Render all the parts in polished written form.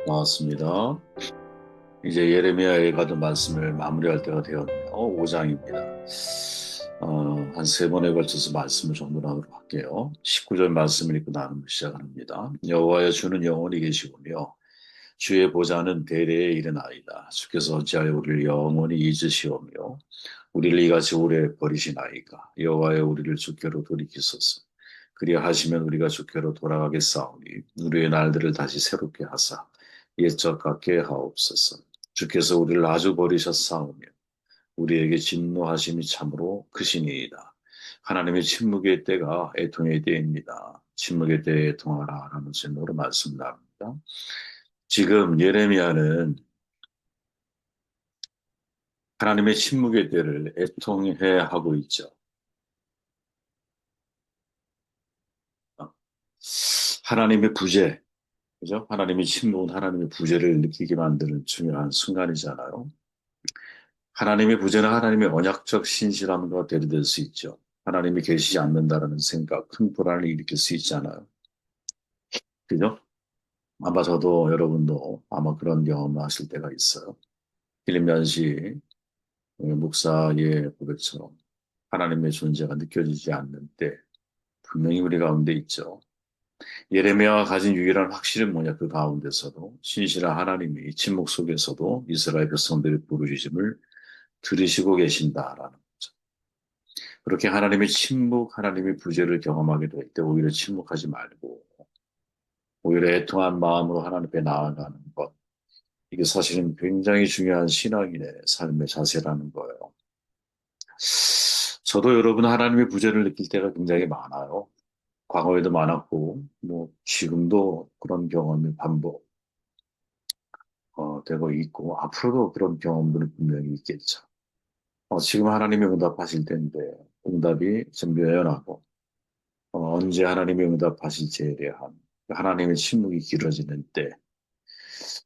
나왔습니다. 이제 예레미야에 가던 말씀을 마무리할 때가 되었네요. 5장입니다. 한 세 번에 걸쳐서 말씀을 정돈하도록 할게요. 19절 말씀을 읽고 나누며 시작합니다. 여호와여 주는 영원히 계시오며 주의 보좌는 대대에 이르나이다. 주께서 어찌하여 우리를 영원히 잊으시오며 우리를 이같이 오래 버리시나이까. 여호와여 우리를 주께로 돌이키소서. 그리하시면 우리가 주께로 돌아가겠사오니 우리의 날들을 다시 새롭게 하사 옛적 같게 하옵소서. 주께서 우리를 아주 버리셨사오며 우리에게 진노하심이 참으로 크시니이다. 하나님의 침묵의 때가 애통의 때입니다. 침묵의 때에 애통하라 라는 제목으로 말씀 나옵니다. 지금 예레미야는 하나님의 침묵의 때를 애통해 하고 있죠. 하나님의 부재, 그죠? 하나님의 침묵은 하나님의 부재를 느끼게 만드는 중요한 순간이잖아요. 하나님의 부재는 하나님의 언약적 신실함과 대리될 수 있죠. 하나님이 계시지 않는다라는 생각, 큰 불안을 일으킬 수 있잖아요. 그죠? 아마 저도 여러분도 아마 그런 경험을 하실 때가 있어요. 필립연시 목사의 고백처럼 하나님의 존재가 느껴지지 않는 때 분명히 우리 가운데 있죠. 예레미야가 가진 유일한 확실은 뭐냐? 그 가운데서도 신실한 하나님이 침묵 속에서도 이스라엘 백성들의 부르짖음을 들으시고 계신다라는 거죠. 그렇게 하나님의 침묵, 하나님의 부재를 경험하게 될 때 오히려 침묵하지 말고 오히려 애통한 마음으로 하나님 앞에 나아가는 것. 이게 사실은 굉장히 중요한 신앙인의 삶의 자세라는 거예요. 저도 여러분 하나님의 부재를 느낄 때가 굉장히 많아요. 과거에도 많았고, 뭐, 지금도 그런 경험이 되고 있고, 앞으로도 그런 경험들은 분명히 있겠죠. 지금 하나님이 응답하실 텐데, 응답이 좀 묘연하고, 언제 하나님이 응답하실지에 대한 하나님의 침묵이 길어지는 때,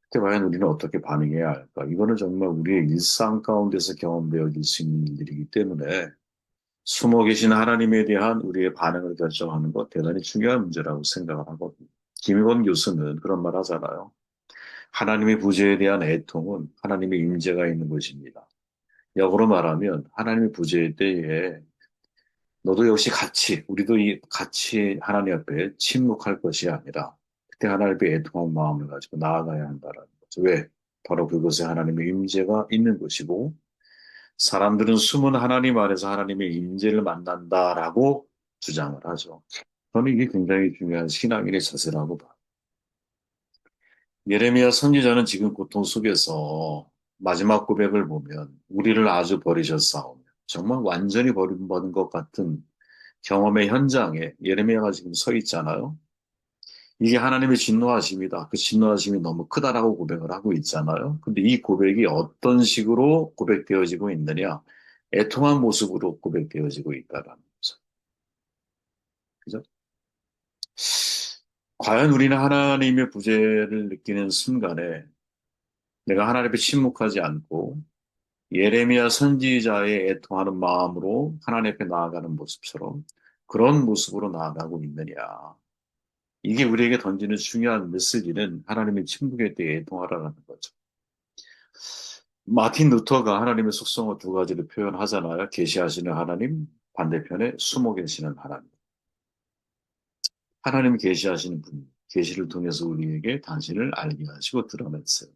그때 과연 우리는 어떻게 반응해야 할까? 이거는 정말 우리의 일상 가운데서 경험되어질 수 있는 일들이기 때문에, 숨어 계신 하나님에 대한 우리의 반응을 결정하는 것 대단히 중요한 문제라고 생각을 하거든요. 김희건 교수는 그런 말 하잖아요. 하나님의 부재에 대한 애통은 하나님의 임재가 있는 것입니다. 역으로 말하면 하나님의 부재의 때에 너도 역시 같이 우리도 이 같이 하나님 앞에 침묵할 것이 아니라 그때 하나님 앞에 애통한 마음을 가지고 나아가야 한다는 거죠. 왜? 바로 그것에 하나님의 임재가 있는 것이고 사람들은 숨은 하나님 안에서 하나님의 임재를 만난다라고 주장을 하죠. 저는 이게 굉장히 중요한 신앙인의 자세라고 봐요. 예레미야 선지자는 지금 고통 속에서 마지막 고백을 보면 우리를 아주 버리셨사오며 정말 완전히 버림받은 것 같은 경험의 현장에 예레미야가 지금 서 있잖아요. 이게 하나님의 진노하심이다. 그 진노하심이 너무 크다라고 고백을 하고 있잖아요. 근데 이 고백이 어떤 식으로 고백되어지고 있느냐? 애통한 모습으로 고백되어지고 있다라는 거죠. 그죠? 과연 우리는 하나님의 부재를 느끼는 순간에 내가 하나님 앞에 침묵하지 않고 예레미야 선지자의 애통하는 마음으로 하나님 앞에 나아가는 모습처럼 그런 모습으로 나아가고 있느냐. 이게 우리에게 던지는 중요한 메시지는 하나님의 침묵에 대해 애통하라는 거죠. 마틴 루터가 하나님의 속성을 두 가지로 표현하잖아요. 계시하시는 하나님, 반대편에 숨어 계시는 하나님. 하나님 계시하시는 분, 계시를 통해서 우리에게 당신을 알게 하시고 드러냈어요.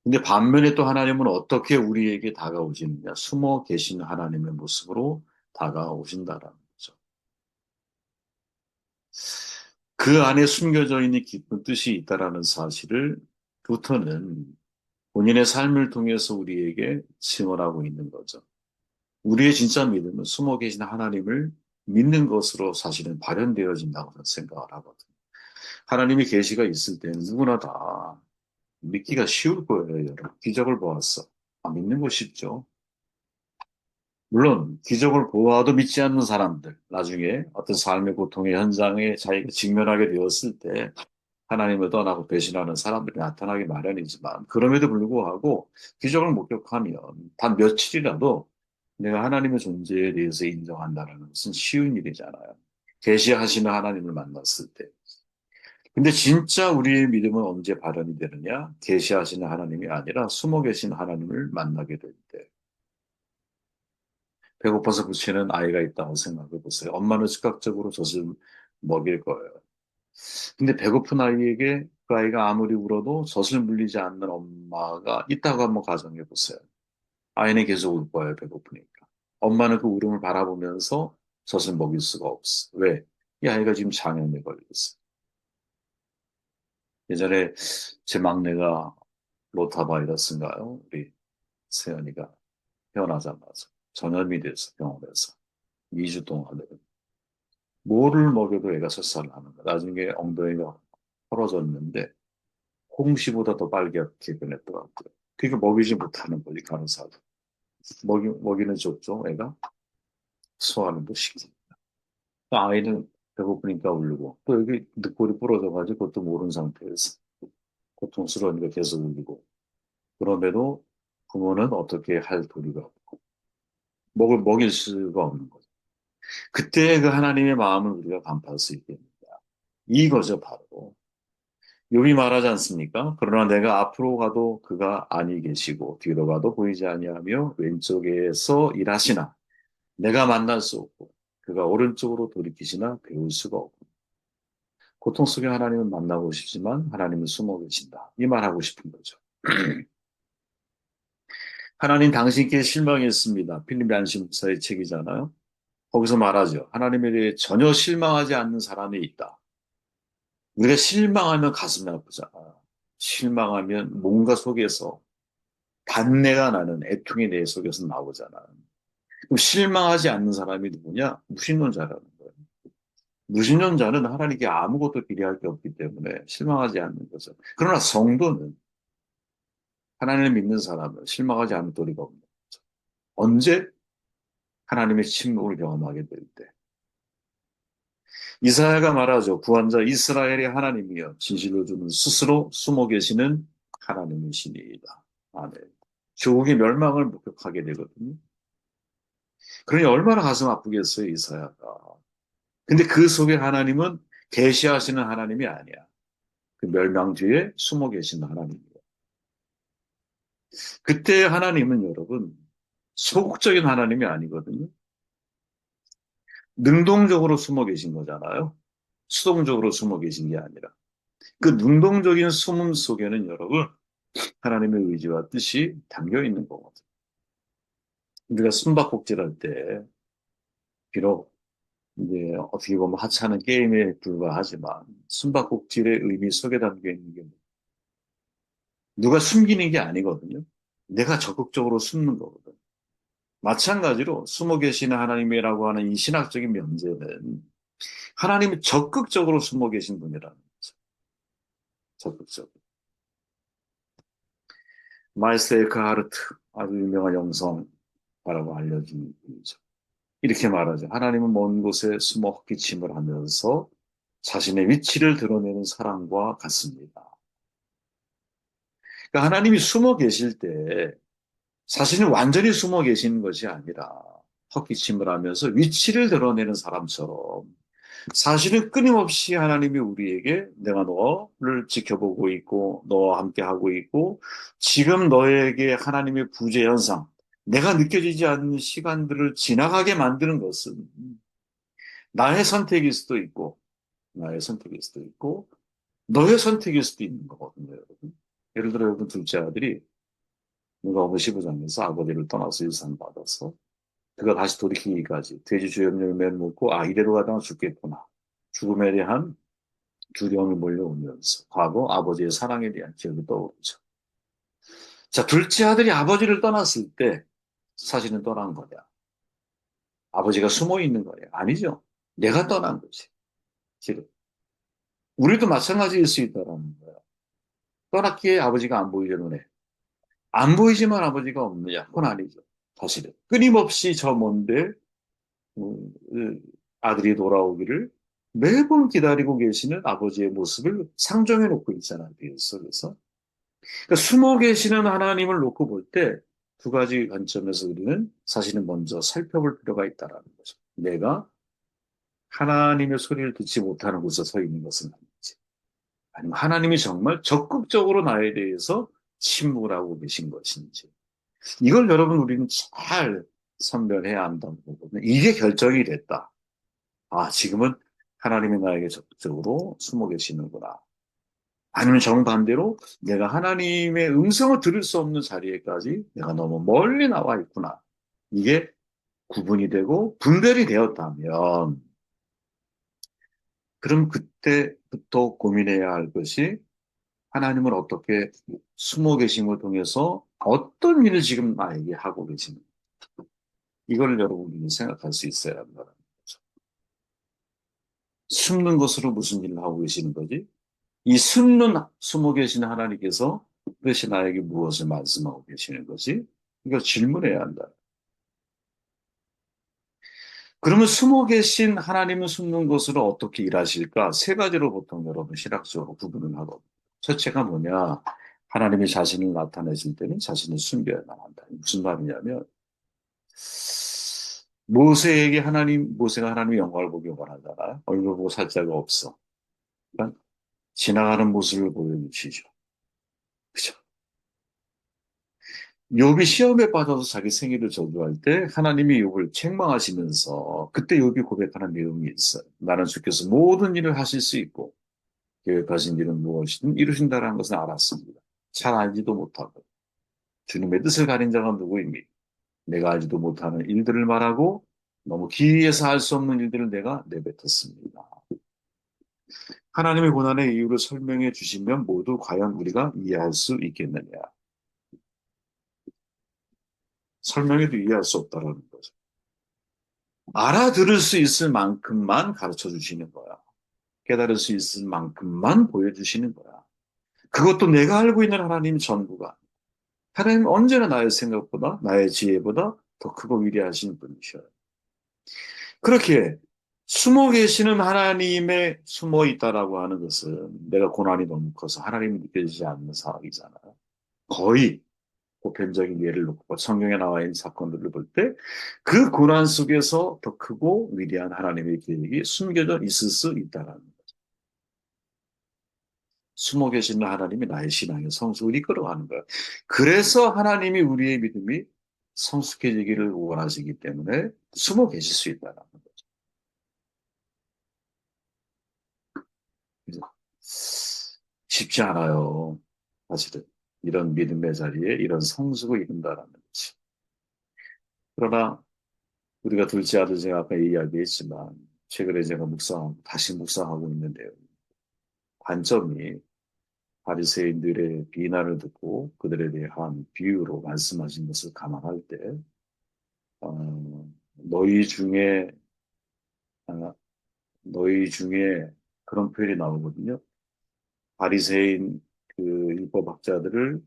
근데 반면에 또 하나님은 어떻게 우리에게 다가오시느냐? 숨어 계신 하나님의 모습으로 다가오신다라는 거죠. 그 안에 숨겨져 있는 깊은 뜻이 있다라는 사실을 루터는 본인의 삶을 통해서 우리에게 증언하고 있는 거죠. 우리의 진짜 믿음은 숨어 계신 하나님을 믿는 것으로 사실은 발현되어진다고 저는 생각을 하거든요. 하나님의 계시가 있을 때는 누구나 다 믿기가 쉬울 거예요, 여러분. 기적을 보았어. 믿는 거 쉽죠. 물론 기적을 보아도 믿지 않는 사람들, 나중에 어떤 삶의 고통의 현장에 자기가 직면하게 되었을 때 하나님을 떠나고 배신하는 사람들이 나타나기 마련이지만 그럼에도 불구하고 기적을 목격하면 단 며칠이라도 내가 하나님의 존재에 대해서 인정한다는 것은 쉬운 일이잖아요. 계시하시는 하나님을 만났을 때. 근데 진짜 우리의 믿음은 언제 발현이 되느냐? 계시하시는 하나님이 아니라 숨어 계신 하나님을 만나게 될 때. 배고파서 부치는 아이가 있다고 생각해 보세요. 엄마는 즉각적으로 젖을 먹일 거예요. 근데 배고픈 아이에게 그 아이가 아무리 울어도 젖을 물리지 않는 엄마가 있다고 한번 가정해 보세요. 아이는 계속 울 거예요, 배고프니까. 엄마는 그 울음을 바라보면서 젖을 먹일 수가 없어. 왜? 이 아이가 지금 장염에 걸렸어. 예전에 제 막내가 로타 바이러스인가요? 우리 세연이가 태어나자마자 전염이 돼서 병원에서 2주 동안에 뭐를 먹여도 애가 설사를 하는 거야. 나중에 엉덩이가 벌어졌는데 홍시보다 더 빨갛게 변했더라고요. 그러니까 먹이지 못하는 거지, 간호사도. 먹이는 줬죠, 애가. 소화는 못 시키고. 아이는 배고프니까 울고, 또 여기 늑골이 부러져가지고 그것도 모르는 상태에서 고통스러우니까 계속 울고. 그럼에도 부모는 어떻게 할 도리가 없고, 먹일 수가 없는 거죠. 그때 그 하나님의 마음을 우리가 간파할 수 있게 됩니다. 이거죠, 바로. 욥이 말하지 않습니까? 그러나 내가 앞으로 가도 그가 아니 계시고 뒤로 가도 보이지 아니하며 왼쪽에서 일하시나 내가 만날 수 없고 그가 오른쪽으로 돌이키시나 배울 수가 없고 고통 속에 하나님을 만나고 싶지만 하나님은 숨어 계신다. 이 말하고 싶은 거죠. 하나님 당신께 실망했습니다. 필립 얀시 목사의 책이잖아요. 거기서 말하죠. 하나님에 대해 전혀 실망하지 않는 사람이 있다. 우리가 실망하면 가슴이 아프잖아. 실망하면 뭔가 속에서 단내가 나는 애통이 내 속에서 나오잖아. 그럼 실망하지 않는 사람이 누구냐? 무신론자라는 거예요. 무신론자는 하나님께 아무것도 기대할 게 없기 때문에 실망하지 않는 거죠. 그러나 성도는 하나님을 믿는 사람은 실망하지 않을 도리가 없는 거죠. 언제? 하나님의 침묵을 경험하게 될 때. 이사야가 말하죠. 구원자 이스라엘의 하나님이여 진실로 주는 스스로 숨어 계시는 하나님이시니이다. 아멘. 조국의 멸망을 목격하게 되거든요. 그러니 얼마나 가슴 아프겠어요, 이사야가. 근데 그 속에 하나님은 계시하시는 하나님이 아니야. 그 멸망 뒤에 숨어 계신 하나님이에요. 그때 하나님은 여러분 소극적인 하나님이 아니거든요. 능동적으로 숨어 계신 거잖아요. 수동적으로 숨어 계신 게 아니라. 그 능동적인 숨음 속에는 여러분 하나님의 의지와 뜻이 담겨 있는 거거든요. 우리가 숨바꼭질할 때 비록 이제 어떻게 보면 하찮은 게임에 불과하지만 숨바꼭질의 의미 속에 담겨 있는 게 누가 숨기는 게 아니거든요. 내가 적극적으로 숨는 거거든. 마찬가지로 숨어 계시는 하나님이라고 하는 이 신학적인 명제는 하나님이 적극적으로 숨어 계신 분이라는 거죠. 적극적으로. 마이스터 에크하르트, 아주 유명한 영성가라고 알려진 분이죠. 이렇게 말하죠. 하나님은 먼 곳에 숨어 헛기침을 하면서 자신의 위치를 드러내는 사람과 같습니다. 그러니까 하나님이 숨어 계실 때 사실은 완전히 숨어 계시는 것이 아니라 헛기침을 하면서 위치를 드러내는 사람처럼 사실은 끊임없이 하나님이 우리에게 내가 너를 지켜보고 있고 너와 함께 하고 있고 지금 너에게 하나님의 부재 현상 내가 느껴지지 않는 시간들을 지나가게 만드는 것은 나의 선택일 수도 있고 나의 선택일 수도 있고 너의 선택일 수도 있는 거거든요, 여러분. 예를 들어 여러분 둘째 아들이 누가 어느 시부장에서 아버지를 떠나서 유산 받아서 그가 다시 돌이키기까지 돼지 주염열매를 먹고 아 이대로 가다가 죽겠구나. 죽음에 대한 두려움이 몰려오면서 과거 아버지의 사랑에 대한 기억이 떠오르죠. 자, 둘째 아들이 아버지를 떠났을 때 사실은 떠난 거냐? 아버지가 숨어 있는 거냐? 아니죠. 내가 떠난 거지. 지금. 우리도 마찬가지일 수 있다라는 거야. 떠났기에 아버지가 안 보이려 눈에. 안 보이지만 아버지가 없느냐? 그건 아니죠. 사실은. 끊임없이 저 먼데 아들이 돌아오기를 매번 기다리고 계시는 아버지의 모습을 상정해 놓고 있잖아요. 비유 속에서. 그러니까 숨어 계시는 하나님을 놓고 볼 때 두 가지 관점에서 우리는 사실은 먼저 살펴볼 필요가 있다라는 거죠. 내가 하나님의 소리를 듣지 못하는 곳에 서 있는 것은 아닌지. 아니면 하나님이 정말 적극적으로 나에 대해서 침묵을 하고 계신 것인지. 이걸 여러분 우리는 잘 선별해야 한다고 보거든요. 이게 결정이 됐다. 아, 지금은 하나님이 나에게 적극적으로 숨어 계시는구나. 아니면 정반대로 내가 하나님의 음성을 들을 수 없는 자리에까지 내가 너무 멀리 나와 있구나. 이게 구분이 되고 분별이 되었다면, 그럼 그때부터 고민해야 할 것이 하나님은 어떻게 숨어 계심을 통해서 어떤 일을 지금 나에게 하고 계시는가. 이걸 여러분이 생각할 수 있어야 한다는 거죠. 숨는 것으로 무슨 일을 하고 계시는 거지? 이 숨어 계신 하나님께서 도대체 나에게 무엇을 말씀하고 계시는 거지? 이거 질문해야 한다. 그러면 숨어 계신 하나님은 숨는 것으로 어떻게 일하실까? 세 가지로 보통 여러분 신학적으로 구분을 하거든요. 첫째가 뭐냐? 하나님이 자신을 나타내실 때는 자신을 숨겨야만 한다. 무슨 말이냐면, 모세가 하나님의 영광을 보기 원하잖아요. 얼굴 보고 살 자가 없어. 그러니까 지나가는 모습을 보여주시죠. 그죠? 욥이 시험에 빠져서 자기 생일을 저주할 때 하나님이 욥을 책망하시면서 그때 욥이 고백하는 내용이 있어요. 나는 주께서 모든 일을 하실 수 있고 계획하신 일은 무엇이든 이루신다라는 것을 알았습니다. 잘 알지도 못하고 주님의 뜻을 가린 자가 누구입니까? 내가 알지도 못하는 일들을 말하고 너무 기이해서 할 수 없는 일들을 내가 내뱉었습니다. 하나님의 고난의 이유를 설명해 주시면 모두 과연 우리가 이해할 수 있겠느냐? 설명해도 이해할 수 없다라는 거죠. 알아들을 수 있을 만큼만 가르쳐 주시는 거야. 깨달을 수 있을 만큼만 보여주시는 거야. 그것도 내가 알고 있는 하나님 전부가. 하나님 언제나 나의 생각보다, 나의 지혜보다 더 크고 위대하신 분이셔요. 그렇게 숨어 계시는 하나님의 숨어 있다라고 하는 것은 내가 고난이 너무 커서 하나님이 느껴지지 않는 상황이잖아요. 거의 보편적인 예를 놓고 성경에 나와 있는 사건들을 볼 때 그 고난 속에서 더 크고 위대한 하나님의 계획이 숨겨져 있을 수 있다는 거죠. 숨어 계시는 하나님이 나의 신앙의 성숙을 이끌어가는 거예요. 그래서 하나님이 우리의 믿음이 성숙해지기를 원하시기 때문에 숨어 계실 수 있다는 거죠. 그래서 쉽지 않아요. 사실은 이런 믿음의 자리에 이런 성숙을 이룬다는 거지. 그러나 우리가 둘째 아들 제가 아까 이야기했지만 최근에 제가 다시 묵상하고 있는데요. 관점이 바리새인들의 비난을 듣고 그들에 대한 비유로 말씀하신 것을 감안할 때 너희 중에 아, 너희 중에 그런 표현이 나오거든요. 바리새인 그 율법학자들을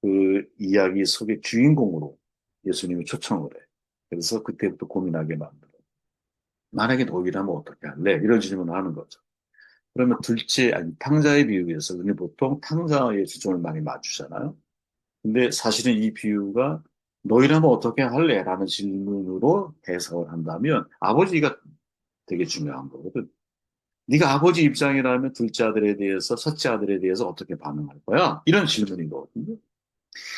그 이야기 속의 주인공으로 예수님이 초청을 해. 그래서 그때부터 고민하게 만들어. 만약에 너희라면 어떻게 할래? 이런 질문을 하는 거죠. 그러면 아니, 탕자의 비유에서 우리는 보통 탕자의 주종을 많이 맞추잖아요. 근데 사실은 이 비유가 너희라면 어떻게 할래? 라는 질문으로 해석을 한다면 아버지가 되게 중요한 거거든. 네가 아버지 입장이라면 둘째 아들에 대해서, 첫째 아들에 대해서 어떻게 반응할 거야? 이런 질문인 거거든요.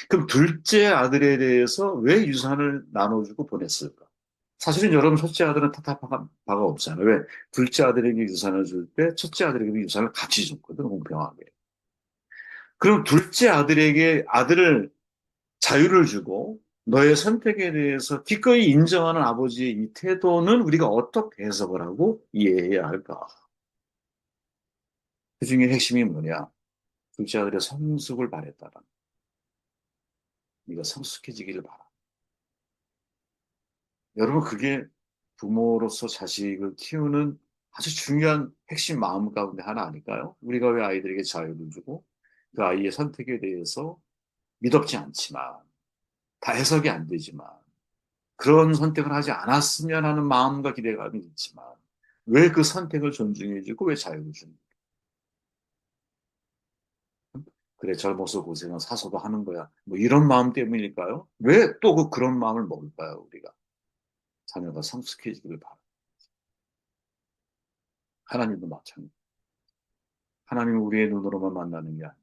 그럼 둘째 아들에 대해서 왜 유산을 나눠주고 보냈을까? 사실은 여러분 첫째 아들은 탓할 바가 없잖아요. 왜? 둘째 아들에게 유산을 줄 때 첫째 아들에게 유산을 같이 줬거든, 공평하게. 그럼 둘째 아들에게 아들을 자유를 주고 너의 선택에 대해서 기꺼이 인정하는 아버지의 이 태도는 우리가 어떻게 해석을 하고 이해해야 할까? 그 중에 핵심이 뭐냐? 둘째 아들의 성숙을 바랬다라. 네가 성숙해지기를 바라. 여러분, 그게 부모로서 자식을 키우는 아주 중요한 핵심 마음 가운데 하나 아닐까요? 우리가 왜 아이들에게 자유를 주고 그 아이의 선택에 대해서 미덥지 않지만, 다 해석이 안 되지만, 그런 선택을 하지 않았으면 하는 마음과 기대감이 있지만, 왜 그 선택을 존중해주고 왜 자유를 줍니까? 그래, 젊어서 고생은 사서도 하는 거야. 뭐 이런 마음 때문일까요? 왜 또 그런 마음을 먹을까요, 우리가? 자녀가 성숙해지기를 바라. 하나님도 마찬가지. 하나님을 우리의 눈으로만 만나는 게 아니라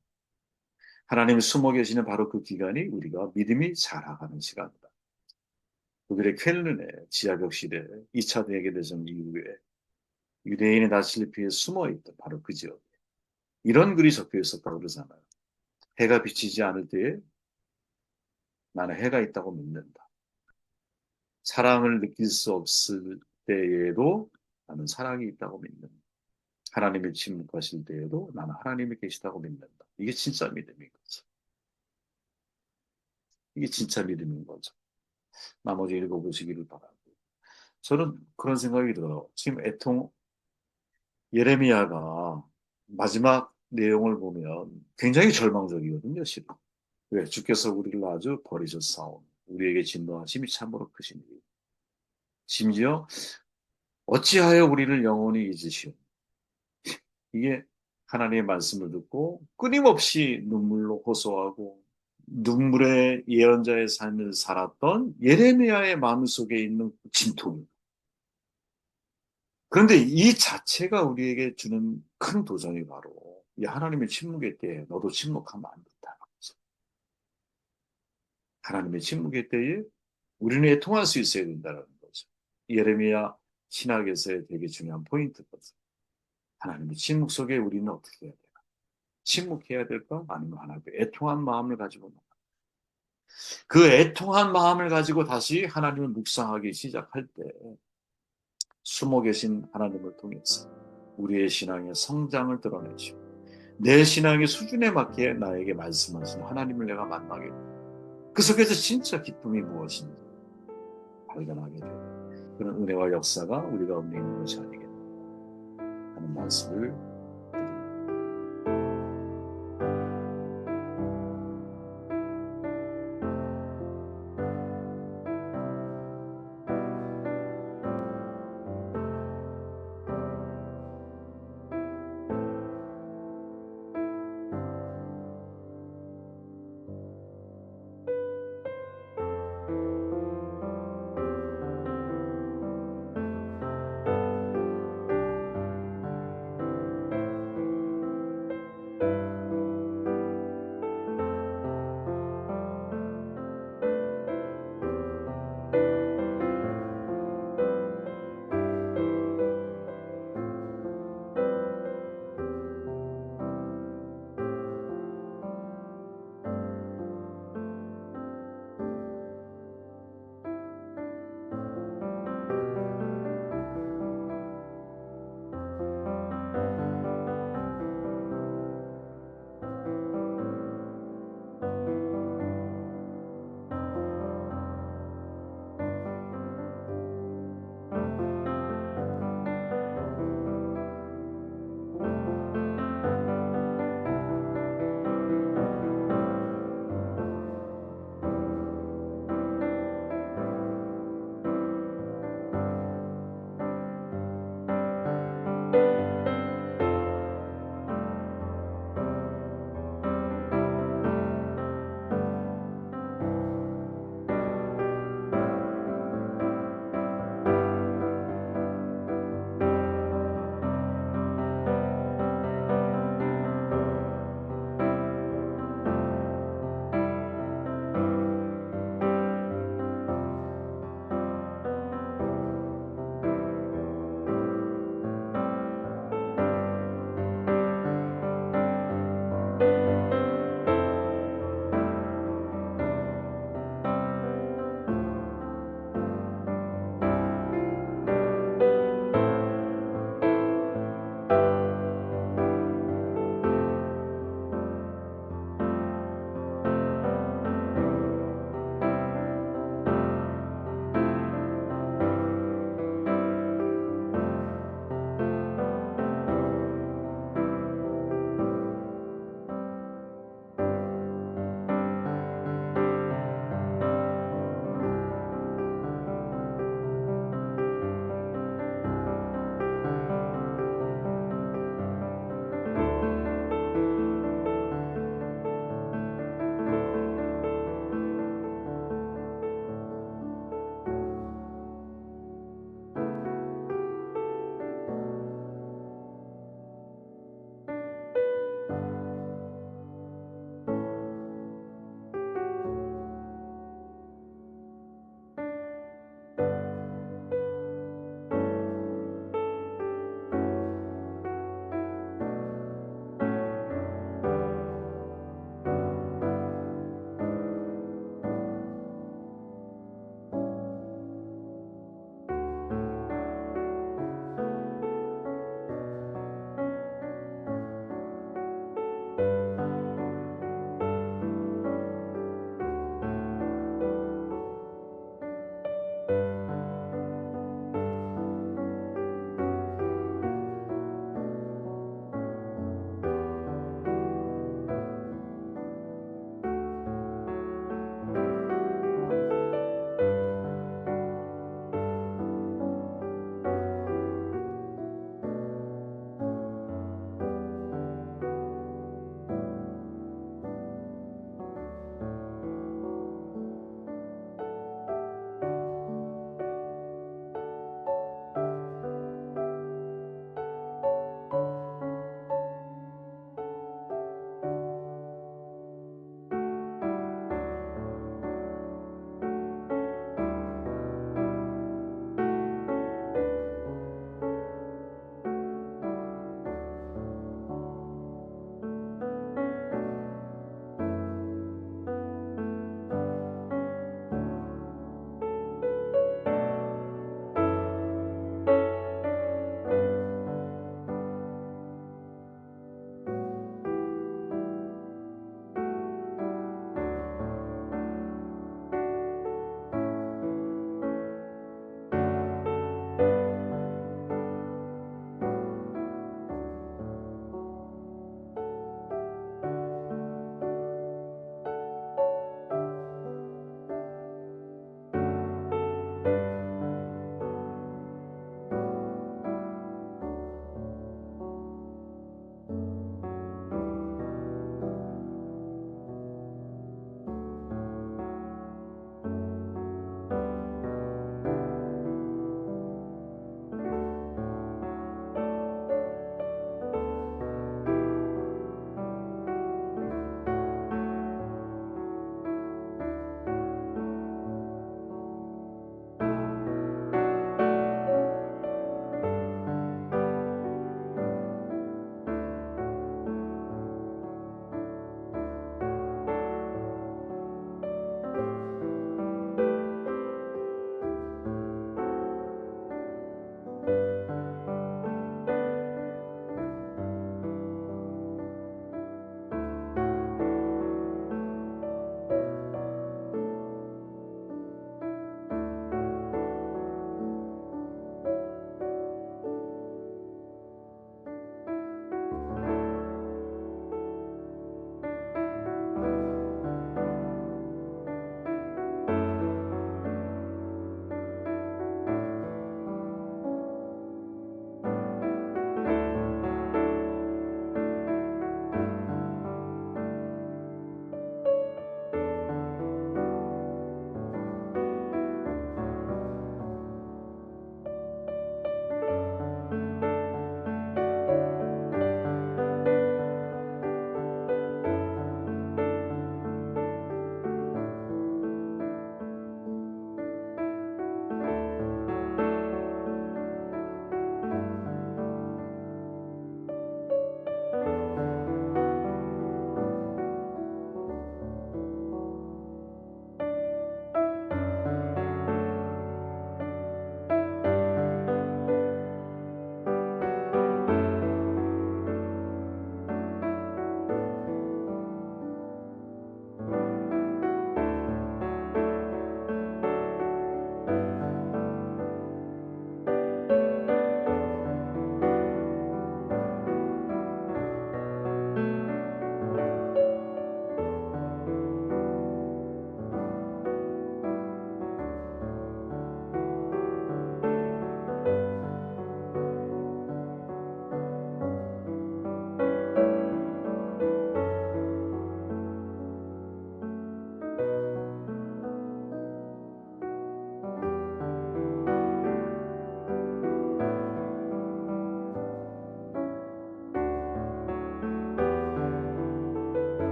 하나님이 숨어 계시는 바로 그 기간이 우리가 믿음이 자라가는 시간이다. 독일의 쾰른의 지하벽 시대 2차 대개대전 이후에 유대인의 낯을 피해 숨어 있던 바로 그 지역에 이런 글이 적혀 있었다고 그러잖아요. 해가 비치지 않을 때에 나는 해가 있다고 믿는다. 사랑을 느낄 수 없을 때에도 나는 사랑이 있다고 믿는다. 하나님의 침묵하실 때에도 나는 하나님이 계시다고 믿는다. 이게 진짜 믿음인 거죠. 이게 진짜 믿음인 거죠. 나머지 읽어보시기를 바라고. 저는 그런 생각이 들어요. 지금 애통 예레미야가 마지막 내용을 보면 굉장히 절망적이거든요, 실은. 왜? 주께서 우리를 아주 버리셨사온 우리에게 진노하심이 참으로 크시니 심지어 어찌하여 우리를 영원히 잊으시오. 이게 하나님의 말씀을 듣고 끊임없이 눈물로 호소하고 눈물의 예언자의 삶을 살았던 예레미야의 마음속에 있는 진통입니다. 그런데 이 자체가 우리에게 주는 큰 도전이 바로 이 하나님의 침묵의 때에 너도 침묵하면 안 된다. 하나님의 침묵의 때에 우리는 애통할 수 있어야 된다는 거죠. 예레미야 신학에서의 되게 중요한 포인트거든요. 하나님의 침묵 속에 우리는 어떻게 해야 돼요? 침묵해야 될까? 아니면 하나님의 애통한 마음을 가지고 그 애통한 마음을 가지고 다시 하나님을 묵상하기 시작할 때 숨어 계신 하나님을 통해서 우리의 신앙의 성장을 드러내시고 내 신앙의 수준에 맞게 나에게 말씀하신 하나님을 내가 만나게 됩니다. 그 속에서 진짜 기쁨이 무엇인지 발견하게 되는 그런 은혜와 역사가 우리 가운데 있는 것이 아니겠나 하는 말씀을 드립니다.